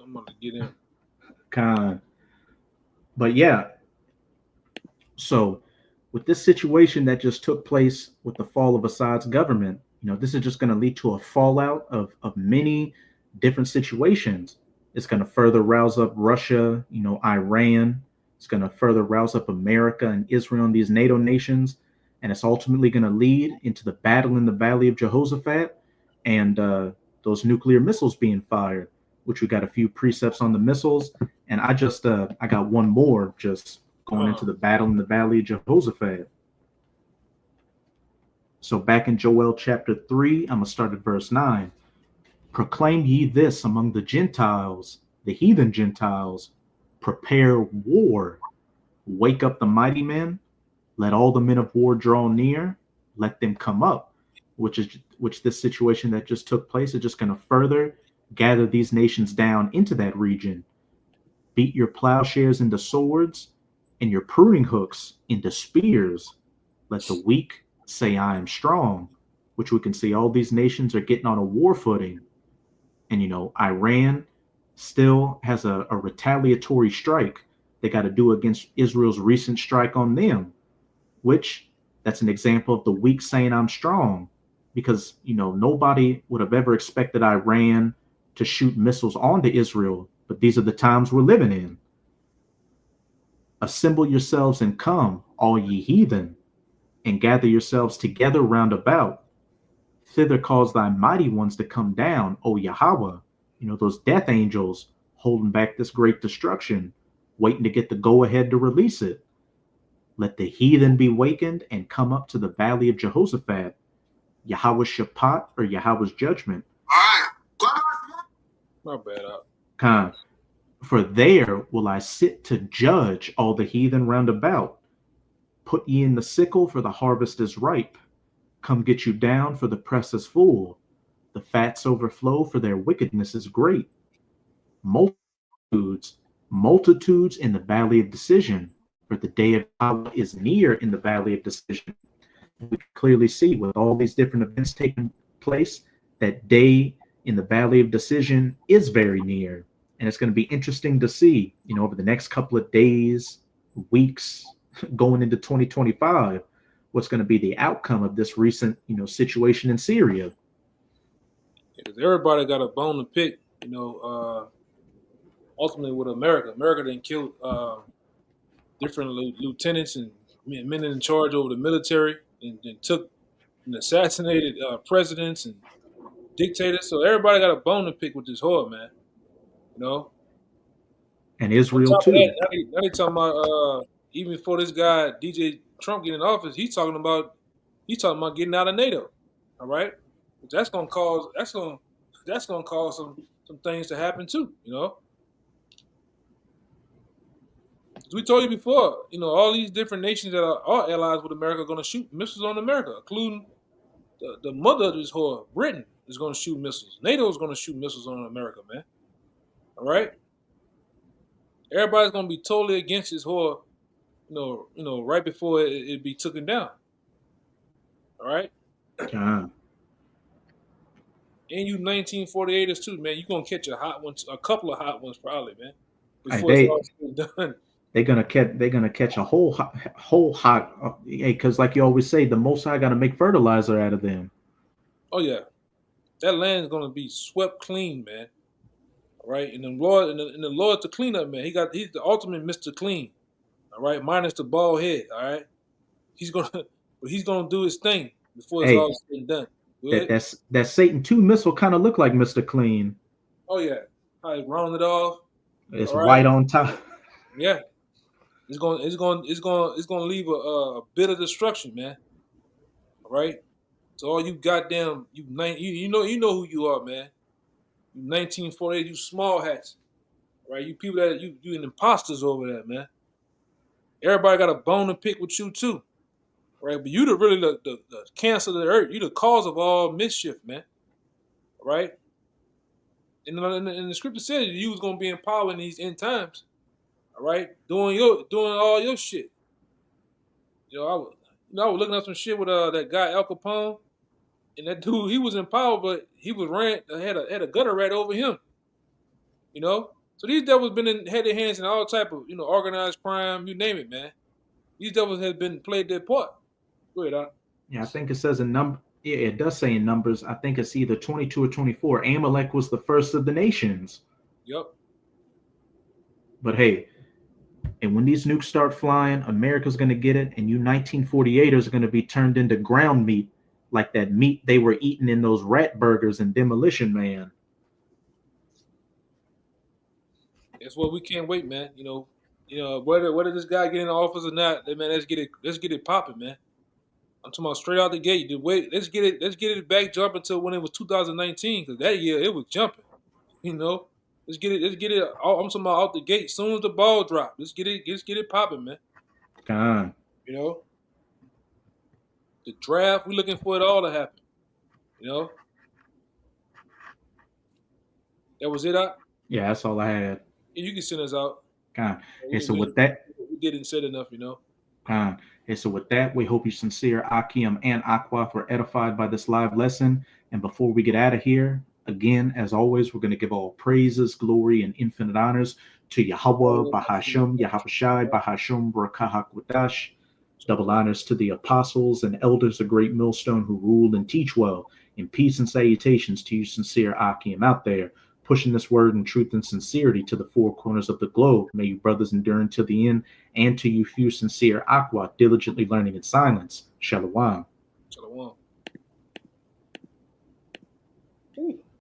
I'm going to get in. But yeah, so with this situation that just took place with the fall of Assad's government, you know, this is just going to lead to a fallout of many different situations. It's going to further rouse up Russia, you know, Iran. It's going to further rouse up America and Israel and these NATO nations. And it's ultimately going to lead into the battle in the Valley of Jehoshaphat and those nuclear missiles being fired, which we got a few precepts on the missiles. And I got one more just going into the battle in the Valley of Jehoshaphat. So back in Joel chapter 3, I'm going to start at verse 9. Proclaim ye this among the Gentiles, the heathen Gentiles, prepare war, wake up the mighty men, let all the men of war draw near, let them come up, which this situation that just took place is just going to further gather these nations down into that region. Beat your plowshares into swords and your pruning hooks into spears. Let the weak say, I am strong, which we can see all these nations are getting on a war footing. And, you know, Iran still has a retaliatory strike they got to do against Israel's recent strike on them, which that's an example of the weak saying I'm strong, because, you know, nobody would have ever expected Iran to shoot missiles onto Israel. But these are the times we're living in. Assemble yourselves and come, all ye heathen, and gather yourselves together round about. Thither cause thy mighty ones to come down, O Yahweh. You know, those death angels holding back this great destruction, waiting to get the go-ahead to release it. Let the heathen be wakened and come up to the Valley of Jehoshaphat, Yahweh's Shaphat, or Yahweh's judgment. My bad. For there will I sit to judge all the heathen round about. Put ye in the sickle, for the harvest is ripe. Come get you down, for the press is full. The fats overflow, for their wickedness is great. Multitudes in the valley of decision, for the day of Yahweh is near in the valley of decision. We can clearly see with all these different events taking place that day in the Valley of Decision is very near. And it's going to be interesting to see, over the next couple of days, weeks, going into 2025, what's going to be the outcome of this recent, situation in Syria. Because everybody got a bone to pick, ultimately with America. America didn't kill different lieutenants and men in charge over the military and took and assassinated presidents and dictators. So everybody got a bone to pick with this whore, man. And Israel too. Now they talking about even before this guy DJ Trump get in office, he's talking about getting out of NATO. All right, that's gonna cause some things to happen too. As we told you before, all these different nations that are allies with America are gonna shoot missiles on America, including the mother of this whore, Britain, is gonna shoot missiles. NATO is gonna shoot missiles on America, man. All right. Everybody's gonna be totally against this whore, right before it be taken down. All right. And you 1948ers too, man. You're gonna catch a couple of hot ones probably, man. Before it's all done. They're gonna catch a whole hot. Because like you always say, the Most High gotta make fertilizer out of them. Oh yeah, that land is gonna be swept clean, man. All right, and the Lord to clean up, man. He's the ultimate Mr. Clean. All right, minus the bald head. All right, he's gonna do his thing before it's all said and done. That Satan 2 missile kind of look like Mr. Clean. Oh yeah, how he rounded off. It's white on top. Yeah, it's gonna leave a bit of destruction, man. All right, so all you goddamn you know who you are, man. You 1948, you small hats, right? You people that you imposters over there, man. Everybody got a bone to pick with you too, right? But you the cancer of the earth. You the cause of all mischief, man. Right? And the scripture said you was gonna be in power in these end times. All right, doing all your shit. I was looking up some shit with that guy Al Capone, and that dude, he was in power, but he was had a gutter rat over him. So these devils had their hands in all type of organized crime, you name it, man. These devils have played their part. Go ahead, Doc. Yeah, I think it says in number. Yeah, it does say in Numbers. I think it's either 22 or 24. Amalek was the first of the nations. Yep. But hey, and when these nukes start flying, America's going to get it, and you 1948ers are going to be turned into ground meat, like that meat they were eating in those rat burgers in Demolition Man. That's what we can't wait, man. Whether this guy get in the office or not, man, let's get it popping, man. I'm talking about straight out the gate. Let's get it back jumping until when it was 2019, because that year it was jumping. Let's get it. I'm talking about out the gate. As soon as the ball drop, let's get it popping, man. Come on. The draft, we're looking for it all to happen. That was it, Doc? Yeah, that's all I had. Yeah, you can send us out. And so with that, we didn't say enough, And so with that, we hope you sincere Akim and Aqua were edified by this live lesson. And before we get out of here, again, as always, we're going to give all praises, glory, and infinite honors to Yahweh, Bahasham, Yahabashai, Bahasham, Barakah HaKwadash. Double honors to the apostles and elders of Great Millstone who rule and teach well. And peace and salutations to you sincere Akim out there, pushing this word in truth and sincerity to the four corners of the globe. May you brothers endure until the end, and to you few sincere Aqua, diligently learning in silence. Shalom. Shalom.